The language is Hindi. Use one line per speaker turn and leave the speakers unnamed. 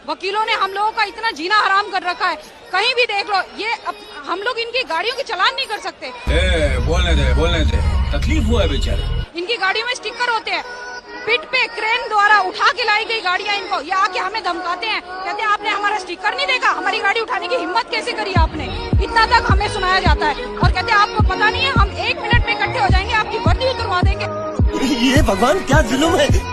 वकीलों ने हम लोगों का इतना जीना हराम कर रखा है, कहीं भी देख लो। ये हम लोग इनकी गाड़ियों की चालान नहीं कर सकते।
बोलने दे, तकलीफ हुआ है बेचारे।
इनकी गाड़ियों में स्टिकर होते हैं, पिट पे क्रेन द्वारा उठा के लाई गई गाड़ियां इनको, ये आके हमें धमकाते हैं, कहते हैं आपने हमारा स्टिकर नहीं देखा, हमारी गाड़ी उठाने की हिम्मत कैसे करी आपने, इतना तक हमें सुनाया जाता है। और कहते हैं आपको पता नहीं है, हम 1 मिनट में इकट्ठे हो जाएंगे, आपकी वर्दी उतरवा देंगे।
ये भगवान क्या जुल्म है।